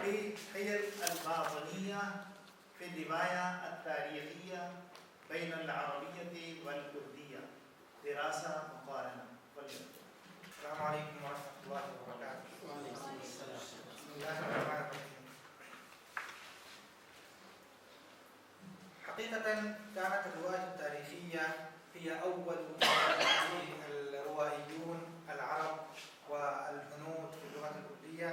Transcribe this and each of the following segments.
الحيل الباطنية في الرواية التاريخية بين العربية والكردية، دراسة مقارنة. السلام عليكم ورحمة الله وبركاته. وعليكم السلام. بسم الله الرحمن الرحيم. حقيقة كانت الرواية التاريخية هي أول الروائيون العرب والهنود في اللغة الكردية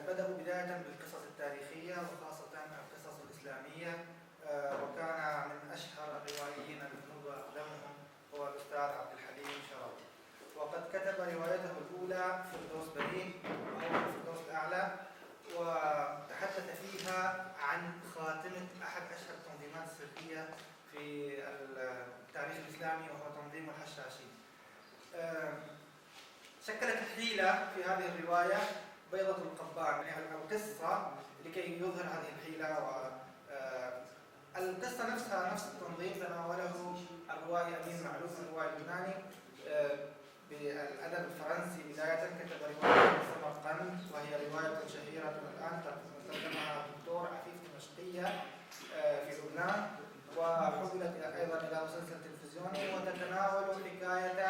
بدأوا بداية بالقصص التاريخية وخاصة القصص الإسلامية، وكان من أشهر الروائيين الهنود وأقدمهم هو الأستاذ عبد الحليم شرف. وقد كتب روايته الأولى فردوس برين أو فردوس الأعلى، وتحدث فيها عن خاتمة أحد أشهر التنظيمات السرية في التاريخ الإسلامي وهو تنظيم الحشاشين. شكلت الحيلة في هذه الرواية بيضة القضبان، يعني القصة لكي يظهر هذه الحيلة. القصة نفسها نفس التنظيم تناوله الروائي أمين معلوف الروائي اللبناني بالأدب الفرنسي بداية. كتب رواية سمرقند وهي رواية شهيرة الآن ترجمها الدكتور عفيف دمشقية في لبنان، وحولت أيضا إلى مسلسل تلفزيوني وتتناول حكاية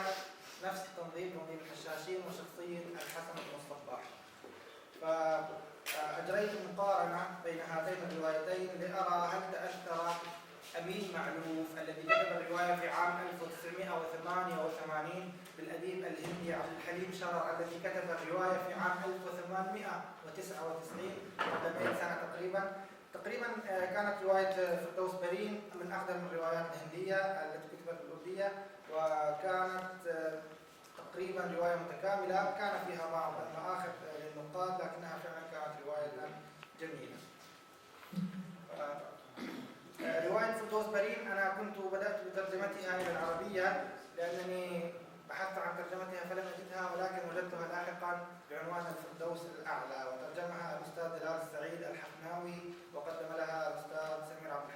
نفس التنظيم، تنظيم الحشاشين وشخصية الحسن بن الصباح. فأجريت مقارنة بين هاتين الروايتين لأرى هل تأثر أمين معلوف الذي كتب الرواية في عام 1988 بالأديب الهندي عبد الحليم شرر الذي كتب الرواية في عام 1899 قبل 100 سنة تقريبا. كانت رواية فردوس برين من أقدم الروايات الهندية التي كتبت بالأردية، وكانت تقريبا رواية متكاملة كان فيها بعض المآخذ للنقاد، لكنها فعلا كانت رواية جميلة. رواية فردوس برين أنا كنت بدأت بترجمتها إلى العربية لأنني بحثت عن ترجمتها فلم أجدها، ولكن وجدتها لاحقا بعنوان الفردوس الأعلى، وترجمها الأستاذ دلال السعيد الحفناوي وقدم لها الأستاذ سمير عبد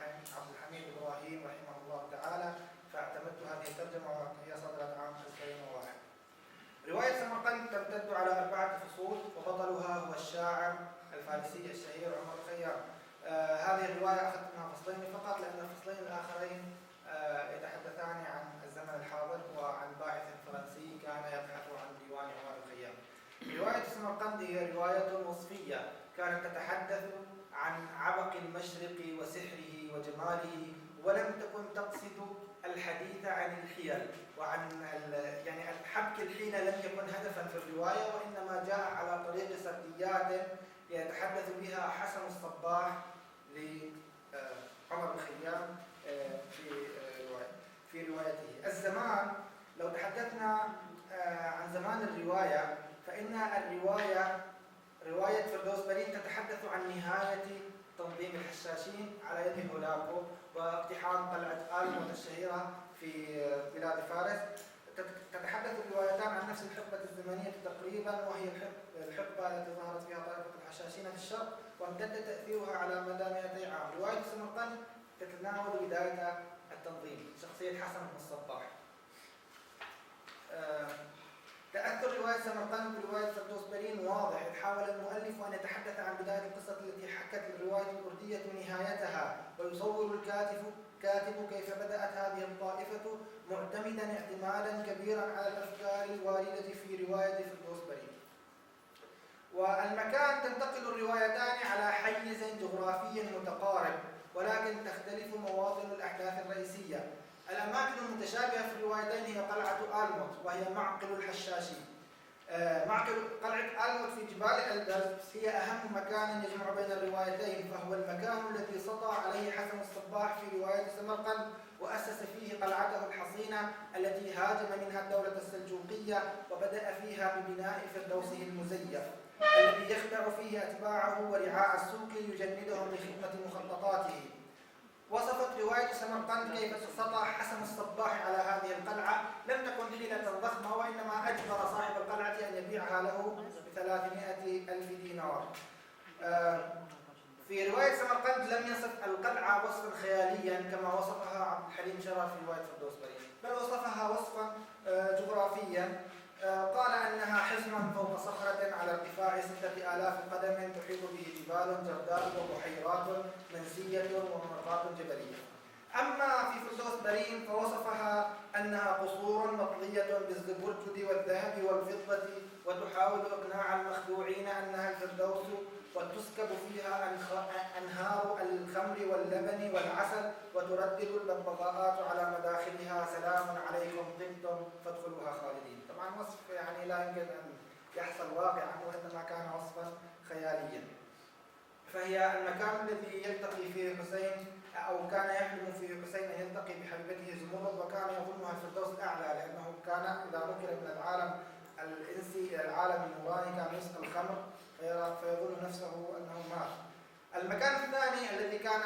الحميد إبراهيم رحمه الله تعالى، فاعتمدت هذه الترجمة وهي صدرت عام 2001. رواية سمرقند تمتد على 4 فصول، وبطلها هو الشاعر الفارسي الشهير عمر الخيام. هذه الرواية أخذت منها فصلين فقط، لأن الفصلين الآخرين يتحدثان عن الزمن الحاضر وعن باحث فرنسي كان يبحث عن ديوان عمر الخيام. رواية سمرقند هي رواية وصفية كانت تتحدث عن عبق المشرق وسحره وجماله، ولم تكن تقصد الحديث عن الحيل وعن يعني حبك الحيلة لم يكن هدفا في الرواية، وإنما جاء على طريق سرديات يتحدث بها حسن الصباح لعمر الخيام في روايته. الزمان، لو تحدثنا عن زمان الرواية فإن رواية فردوس برين تتحدث عن نهاية تنظيم الحشاشين على يد هولاكو واقتحام قلعة آلموت الشهيرة في بلاد فارس. تتحدث الروايتان عن نفس الحقبة الزمنية تقريبا، وهي الحقبة التي ظهرت فيها طائفة الحشاشين في الشرق وامتد تأثيرها على مدى 200 عام. رواية سمرقند تتناول بداية التنظيم، شخصية حسن بن الصباح. تأثر رواية سمرقند برواية فردوس برين واضح، إذ حاول المؤلف أن يتحدث عن بداية القصة التي حكت الرواية الكردية ونهايتها، ويصور الكاتب كيف بدأت هذه الطائفة معتمدا اعتمادا كبيرا على الأفكار الواردة في رواية فردوس برين. والمكان تنتقل الروايتان على حيز جغرافي متقارب، ولكن تختلف مواطن الأحداث الرئيسية. الأماكن المتشابهة في الروايتين هي قلعة آلموت وهي معقل الحشاشين. قلعة آلموت في جبال ألبرز هي أهم مكان يجمع بين الروايتين، فهو المكان الذي سطع عليه حسن الصباح في رواية سمرقند، وأسس فيه قلعته الحصينة التي هاجم منها الدولة السلجوقية، وبدأ فيها ببناء فردوسه المزيف الذي يخدع فيه أتباعه ورعاء السوق يجندهم لخدمة مخططاته. وصفت رواية سمرقند كيف سطع حسن الصباح على هذه القلعة، لم تكن حيلة ضخمة، وإنما أجبر صاحب القلعة أن يبيعها له ب300,000 دينار. في رواية سمرقند لم يصف القلعة وصفا خياليا كما وصفها عبد الحليم شرف في رواية فردوس برين، بل وصفها وصفا جغرافيا. قال أنها حصن فوق صخرة على ارتفاع ارتفاع 6000 قدم تحيط به جبال جرداء وبحيرات منسية ومناطق جبلية. أما في فردوس برين فوصفها أنها قصور مطلية بالزبرجد والذهب والفضة، وتحاول إقناع المخدوعين أنها الفردوس، وتسكب فيها أنهار الخمر واللبن والعسل، وتردد الببغاءات على مداخلها سلام عليكم طبتم فادخلوها خالدين. طبعا وصف يعني لا يمكن أن يحصل واقعا، وإنما كان وصفا خياليا. فهي المكان الذي يلتقي فيه حسين، أو كان يحلم فيه حسين أن يلتقي بحبيبته زمرد، وكان يظنها الفردوس الأعلى، لأنه كان إذا نقل من العالم الإنسي إلى العالم النوراني كان يسقى الخمر فيظن نفسه أنه مات. المكان الثاني الذي كان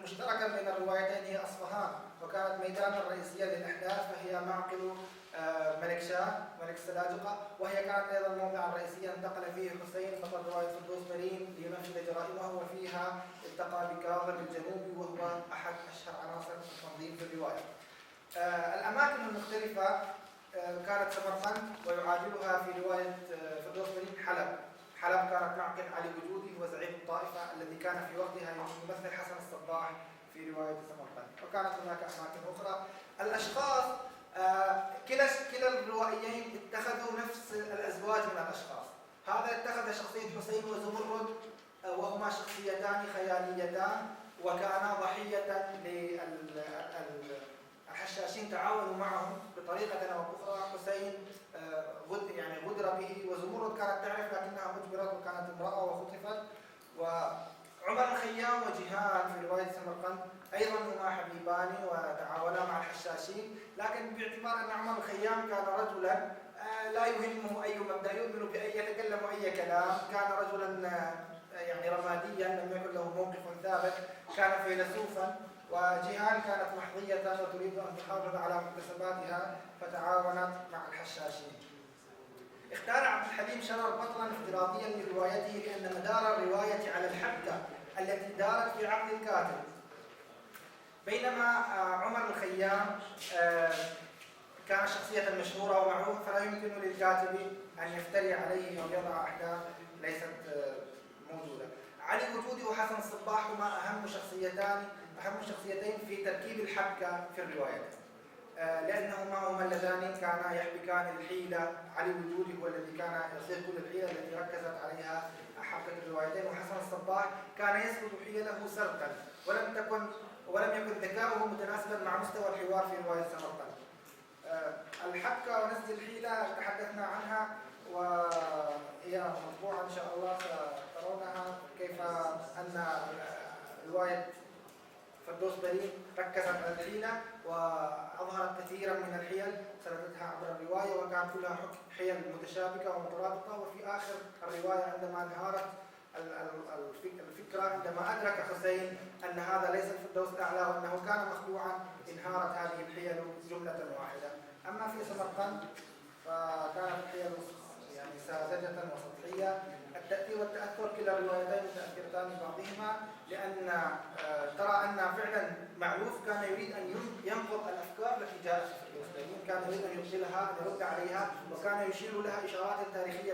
مشتركا بين الروايتين هي أصفهان، وكانت ميدانا رئيسيا للأحداث، فهي معقل ملك شاه ملك السلاجقة، وهي كانت أيضا موضعا رئيسيا انتقل فيه حسين بطل رواية فردوس برين لينفذ جرائمه، وفيها التقى بكاظم الجنوبي وهو أحد أشهر عناصر التنظيم في الرواية. الأماكن المختلفة كانت سمرقند، ويعادلها في رواية فردوس برين حلب كانت معقل علي وجودي هو زعيم الطائفة الذي كان في وقتها يمثل حسن الصباح في رواية سمرقند، وكانت هناك أماكن أخرى. الأشخاص كلا الروائيين اتخذوا نفس الأزواج من الأشخاص. هذا اتخذ شخصية حسين وزمرد، وهما شخصيتان خياليتان، وكانا ضحية للحشاشين، تعاونوا معهم بطريقة أو بأخرى. حسين يعني غدر به، وزمرد كانت تعرف لكنها مجبرة وكانت امرأة وخطفت. وعمر الخيام وجيهان في رواية سمرقند أيضا هما حبيبان وتعاونا مع الحشاشين، لكن باعتبار أن عمر الخيام كان رجلا لا يهمه أي مبدأ، يؤمن بأن يتكلم أي كلام، كان رجلا يعني رماديا لم يكن له موقف ثابت، كان فيلسوفا. وجيهان كانت محظية وتريد أن تحافظ على مكتسباتها فتعاونت مع الحشاشين. اختار عبد الحليم شرر بطلا افتراضيا لروايته لأن مدار الرواية على الحبكة التي دارت في عقل الكاتب، بينما عمر الخيام كان شخصية مشهورة ومعروف، فلا يمكن للكاتب أن يفتري عليه أو يضع أحداث ليست موجودة. علي وجودي وحسن الصباح هما أهم شخصيتين في تركيب الحبكة في الرواية، لأنهما هما اللذان كانا يحبكان الحيلة. علي وجودي هو الذي كان يصير كل الحيلة التي ركزت عليها حبكة الروايتين، وحسن الصباح كان يسرد حيله سردا، ولم يكن ذكاؤه متناسبا مع مستوى الحوار في رواية سمرقند. الحبكة ونسج الحيلة تحدثنا عنها، وهي مطبوعة إن شاء الله سترونها، كيف أن رواية فردوس برين ركزت على الحيلة وأظهرت كثيرا من الحيل سردتها عبر الرواية، وكانت كلها حيل متشابكة ومترابطة. وفي آخر الرواية عندما انهارت الفكرة، عندما أدرك حسين أن هذا ليس الفردوس الأعلى وأنه كان مخدوعا، انهارت هذه الحيل جملة واحدة. أما في سمرقند فكانت الحيل يعني ساذجة وسطحية. التأثير والتأثر كلا الروايتين متأثرتان ببعضهما، لأن ترى أن فعلا معروف كان يريد أن ينقض الأفكار التي جاءت في فردوس برين، كان يريد أن يبطلها، أن يرد عليها، وكان يشير لها إشارات تاريخية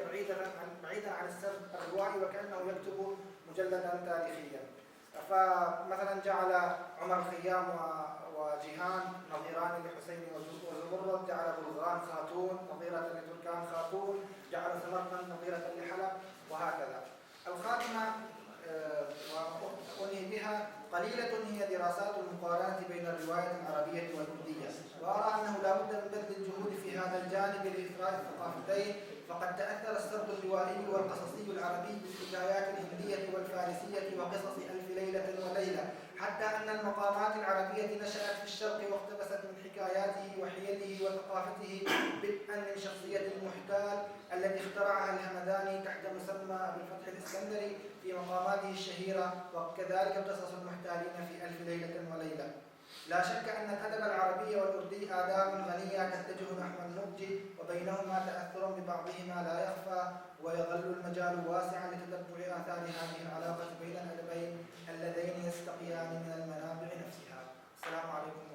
بعيدة عن السرد الروائي، وكأنه يكتب مجلدا تاريخيا. فمثلا جعل عمر الخيام وجيهان نظيران لحسين وزمرد، جعل بلغران خاتون نظيرة لتركان خاتون، جعل سمرقند نظيرة لحلب، وهكذا. الخاتمة وأنهي بها: قليلة هي دراسات المقارنة بين الرواية العربية والكردية، وأرى أنه لا بد من بذل الجهود في هذا الجانب لإثراء الثقافتين، فقد تأثر السرد الروائي والقصصي العربي بالحكايات الهندية والفارسية وقصص ألف ليلة وليلة، حتى أن المقامات العربية نشأت في الشرق واقتبست من حكاياته وحيله وثقافته، بدءا من شخصية المحتال التي اخترعها الهمداني تحت مسمى بالفتح الإسكندري في مقاماته الشهيرة، وكذلك قصص المحتالين في ألف ليلة وليلة. لا شك أن الأدب العربي والأردي آداب غنية تتجه نحو النضج، وبينهما تأثر ببعضهما لا يخفى، ويظل المجال واسعا لتتبع آثار هذه العلاقة بين الأدبين اللذين يستقيان من المنابع نفسها. السلام عليكم.